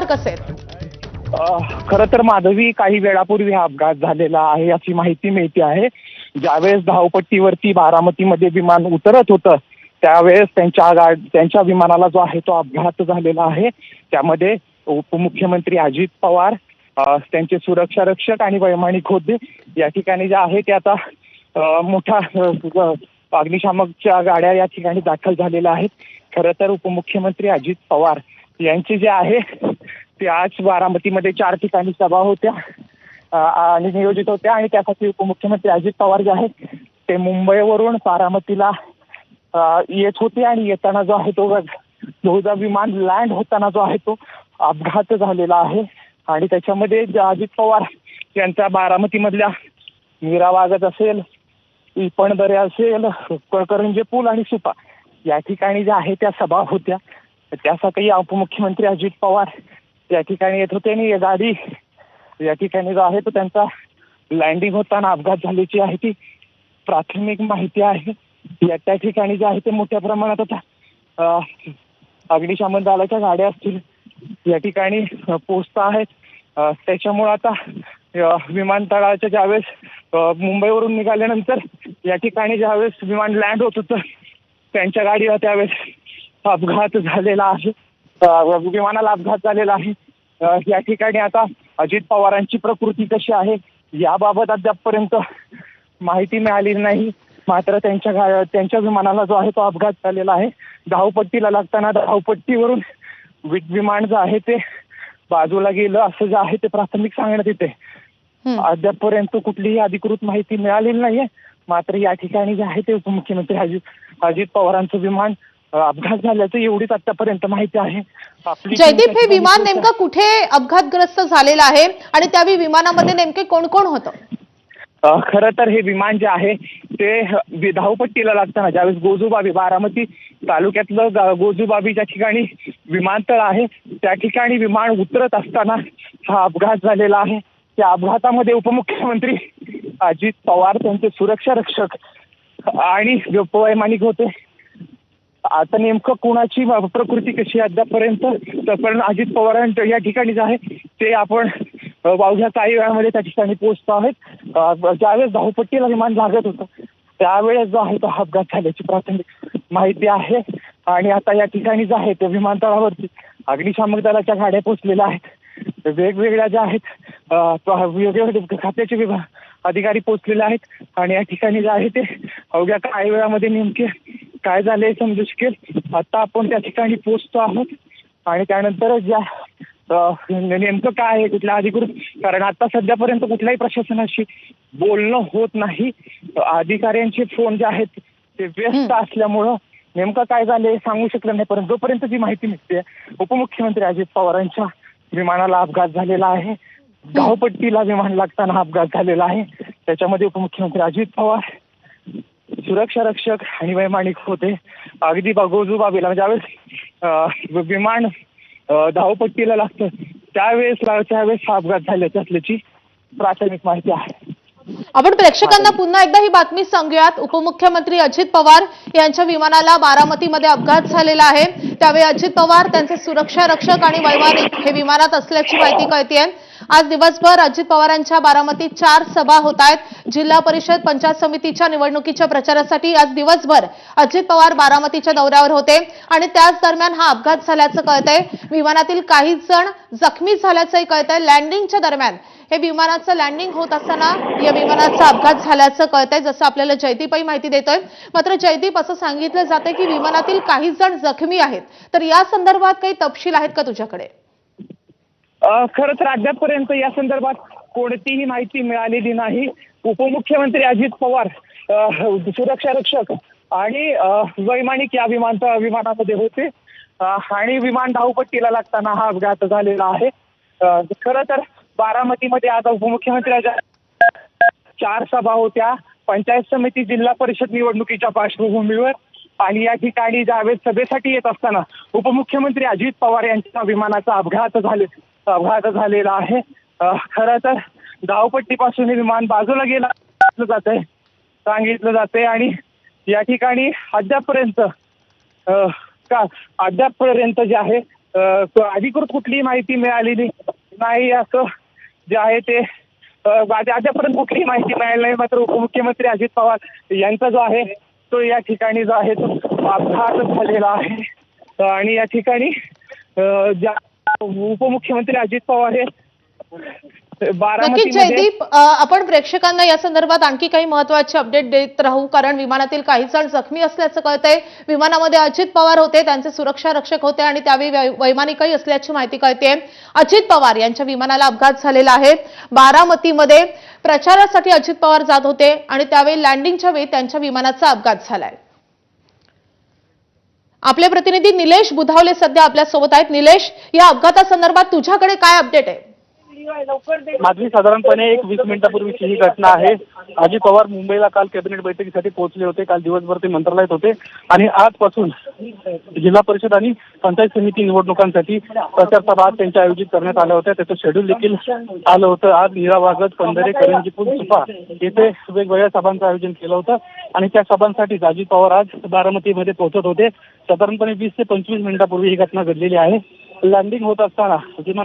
कसे आहेत? खरं तर माधवी, काही वेळापूर्वी हा अपघात झालेला आहे अशी माहिती मिळते आहे. ज्यावेळेस धावपट्टीवरती बारामतीमध्ये विमान उतरत होतं त्यावेळेस त्यांच्या विमानाला जो आहे तो अपघात झालेला आहे. त्यामध्ये उपमुख्यमंत्री अजित पवार, त्यांचे सुरक्षा रक्षक आणि वैमानिक होते. या ठिकाणी जे आहे ते आता मोठ्या अग्निशामकच्या गाड्या या ठिकाणी दाखल झालेल्या आहेत. खरं तर उपमुख्यमंत्री अजित पवार यांचे जे आहे ते आज बारामतीमध्ये 4 ठिकाणी सभा होत्या आणि नियोजित होत्या आणि त्यासाठी उपमुख्यमंत्री अजित पवार जे आहेत ते मुंबईवरून बारामतीला येत होते आणि येताना जो आहे तो बहुधा विमान लँड होताना जो आहे तो अपघात झालेला आहे. आणि त्याच्यामध्ये अजित पवार यांचा बारामतीमधल्या मीरा वागत असेल, इपणदरे असेल, करंजे पूल आणि सुपा या ठिकाणी ज्या आहे त्या सभा होत्या. त्यासाठी उपमुख्यमंत्री अजित पवार या ठिकाणी येत होते आणि गाडी या ठिकाणी जो आहे तो त्यांचा लँडिंग होताना अपघात झाल्याची आहे ती प्राथमिक माहिती आहे. त्या ठिकाणी जे आहे ते मोठ्या प्रमाणात आता अग्निशमन दलाच्या गाड्या असतील या ठिकाणी पोहोचत आहेत. त्याच्यामुळे आता विमानतळाच्या ज्यावेळेस मुंबईवरून निघाल्यानंतर या ठिकाणी ज्यावेळेस विमान लँड होत होतं त्यांच्या गाडीला त्यावेळेस अपघात झालेला आहे. विमानाला अपघात झालेला आहे. या ठिकाणी आता अजित पवारांची प्रकृती कशी आहे याबाबत अद्यापपर्यंत माहिती मिळाली नाही. मात्र त्यांच्या विमानाला जो आहे तो अपघात झालेला आहे. धावपट्टीला लागताना धावपट्टीवरून विमान जे आहे ते बाजूला गेलं असं जे आहे ते प्राथमिक सांगण्यात येते. अद्यापपर्यंत कुठलीही अधिकृत माहिती मिळालेली नाहीये. मात्र या ठिकाणी जे आहे ते उपमुख्यमंत्री अजित पवारांचं विमान अपघात झाल्याचं एवढीच आतापर्यंत माहिती आहे. जयदीप, हे विमान नेमकं कुठे अपघातग्रस्त झालेलं आहे आणि त्यावेळी विमानामध्ये नेमके कोण कोण होतं? खरं तर हे विमान जे आहे ते धावपट्टीला लागताना ज्यावेळेस गोजूबाबी, बारामती तालुक्यातलं गोजूबाबी ज्या ठिकाणी विमानतळ आहे त्या ठिकाणी विमान उतरत असताना हा अपघात झालेला आहे. त्या अपघातामध्ये उपमुख्यमंत्री अजित पवार, त्यांचे सुरक्षा रक्षक आणि वैमानिक होते. आता नेमकं कुणाची प्रकृती कशी अद्यापर्यंत पण अजित पवारांच्या या ठिकाणी जे आहे ते आपण अवघ्या काही वेळामध्ये त्या ठिकाणी पोहोचतो आहेत. ज्यावेळेस धावपट्टीला विमान लागत होतं त्यावेळेस जो आहे तो अपघात झाल्याची प्राथमिक माहिती आहे. आणि आता या ठिकाणी जे आहे ते विमानतळावरती अग्निशामक दलाच्या गाड्या पोहोचलेल्या आहेत. वेगवेगळ्या ज्या आहेत वेगवेगळ्या खात्याचे अधिकारी पोहोचलेले आहेत आणि या ठिकाणी जे आहे ते अवघ्या काही वेळामध्ये नेमके काय झाले समजू शकेल. आता आपण त्या ठिकाणी पोहोचतो आहोत आणि त्यानंतर ज्या नेमकं काय आहे कुठल्या अधिकृत, कारण आता सध्यापर्यंत कुठल्याही प्रशासनाशी बोलणं होत नाही. अधिकाऱ्यांचे फोन जे आहेत ते व्यस्त असल्यामुळं नेमकं काय झाले सांगू शकलं नाही. परंतु जोपर्यंत जी माहिती मिळते उपमुख्यमंत्री अजित पवारांच्या विमानाला अपघात झालेला आहे. धावपट्टीला विमान लागताना अपघात झालेला आहे. त्याच्यामध्ये उपमुख्यमंत्री अजित पवार, सुरक्षा रक्षक आणि वैमानिक होते. अगदी गोजूबाबीला ज्यावेळेस विमान धावपट्टीला लागतं त्यावेळेस हा अपघात झाल्याची असल्याची प्राथमिक माहिती आहे. आपण प्रेक्षकांना पुन्हा एकदा ही बातमी सांगूयात. उपमुख्यमंत्री अजित पवार यांच्या विमानाला बारामतीमध्ये अपघात झालेला आहे. त्यावेळी अजित पवार, त्यांचे सुरक्षा रक्षक आणि वैमानिक हे विमानात असल्याची माहिती कळतेय. आज दिवसभर अजित पवारांच्या बारामतीत 4 सभा होत आहेत. जिल्हा परिषद, पंचायत समितीच्या निवडणुकीच्या प्रचारासाठी आज दिवसभर अजित पवार बारामतीच्या दौऱ्यावर होते आणि त्याच दरम्यान हा अपघात झाल्याचं कळतंय. विमानातील काही जण जखमी झाल्याचंही कळतंय. लँडिंगच्या दरम्यान हे विमानाचं लँडिंग होत असताना या विमानाचा अपघात झाल्याचं कळतंय, जसं आपल्याला जयदीपही माहिती देतोय. मात्र जयदीप, असं सांगितलं जातंय की विमानातील काही जण जखमी आहेत, तर या संदर्भात काही तपशील आहेत का तुझ्याकडे? खरं तर अद्यापपर्यंत या संदर्भात कोणतीही माहिती मिळालेली नाही. उपमुख्यमंत्री अजित पवार, सुरक्षा रक्षक आणि वैमानिक या विमानामध्ये होते आणि विमान धावपट्टीला लागताना हा अपघात झालेला आहे. खरं तर बारामतीमध्ये आता उपमुख्यमंत्र्यांच्या 4 सभा होत्या पंचायत समिती, जिल्हा परिषद निवडणुकीच्या पार्श्वभूमीवर. आणि या ठिकाणी ज्यावेळेस सभेसाठी येत असताना उपमुख्यमंत्री अजित पवार यांच्या विमानाचा अपघात झालेला आहे. खरं तर धावपट्टीपासून विमान बाजूला गेला सांगितलं जाते आणि या ठिकाणी अद्यापपर्यंत जे आहे अधिकृत कुठलीही माहिती मिळालेली नाही असं जे आहे ते अद्यापर्यंत कुठलीही माहिती मिळाली नाही. मात्र उपमुख्यमंत्री अजित पवार यांचा जो आहे तो या ठिकाणी जो आहे तो अपघात झालेला आहे आणि या ठिकाणी ज्या उपमुख्यमंत्री अजित पवार हे नक्कीच बारामतीमध्ये जयदीप, आपण प्रेक्षकांना या संदर्भात आणखी काही महत्त्वाचे अपडेट देत राहू, कारण विमानातील काही जण जखमी असल्याचं कळतंय. विमानामध्ये अजित पवार होते, त्यांचे सुरक्षा रक्षक होते आणि त्यावेळी वैमानिकही असल्याची माहिती कळते. अजित पवार यांच्या विमानाला अपघात झालेला आहे. बारामतीमध्ये प्रचारासाठी अजित पवार जात होते आणि त्यावेळी लँडिंगच्या वेळी त्यांच्या विमानाचा अपघात झालाय. आपले प्रतिनिधी निलेश बुधावले सध्या आपल्या सोबत आहेत. निलेश, या अपघातासंदर्भात तुझ्याकडे काय अपडेट आहे? माझी साधारणपणे 20 मिनिटापूर्वीची ही घटना आहे. अजित पवार मुंबईला काल कॅबिनेट बैठकीसाठी पोहोचले होते. काल दिवसभर ते मंत्रालयात होते आणि आजपासून जिल्हा परिषद आणि पंचायत समिती निवडणुकांसाठी प्रचार सभा त्यांच्या आयोजित करण्यात आल्या होत्या. त्याचं शेड्यूल देखील आलं होतं. आज नीरावागत, पंधरे, करंजीपूर, सुपा येथे वेगवेगळ्या सभांचं आयोजन केलं होतं आणि त्या सभांसाठी अजित पवार आज बारामतीमध्ये पोहोचत होते. साधारणपणे 20 ते 25 मिनिटापूर्वी ही घटना घडलेली आहे. लँडिंग होत असताना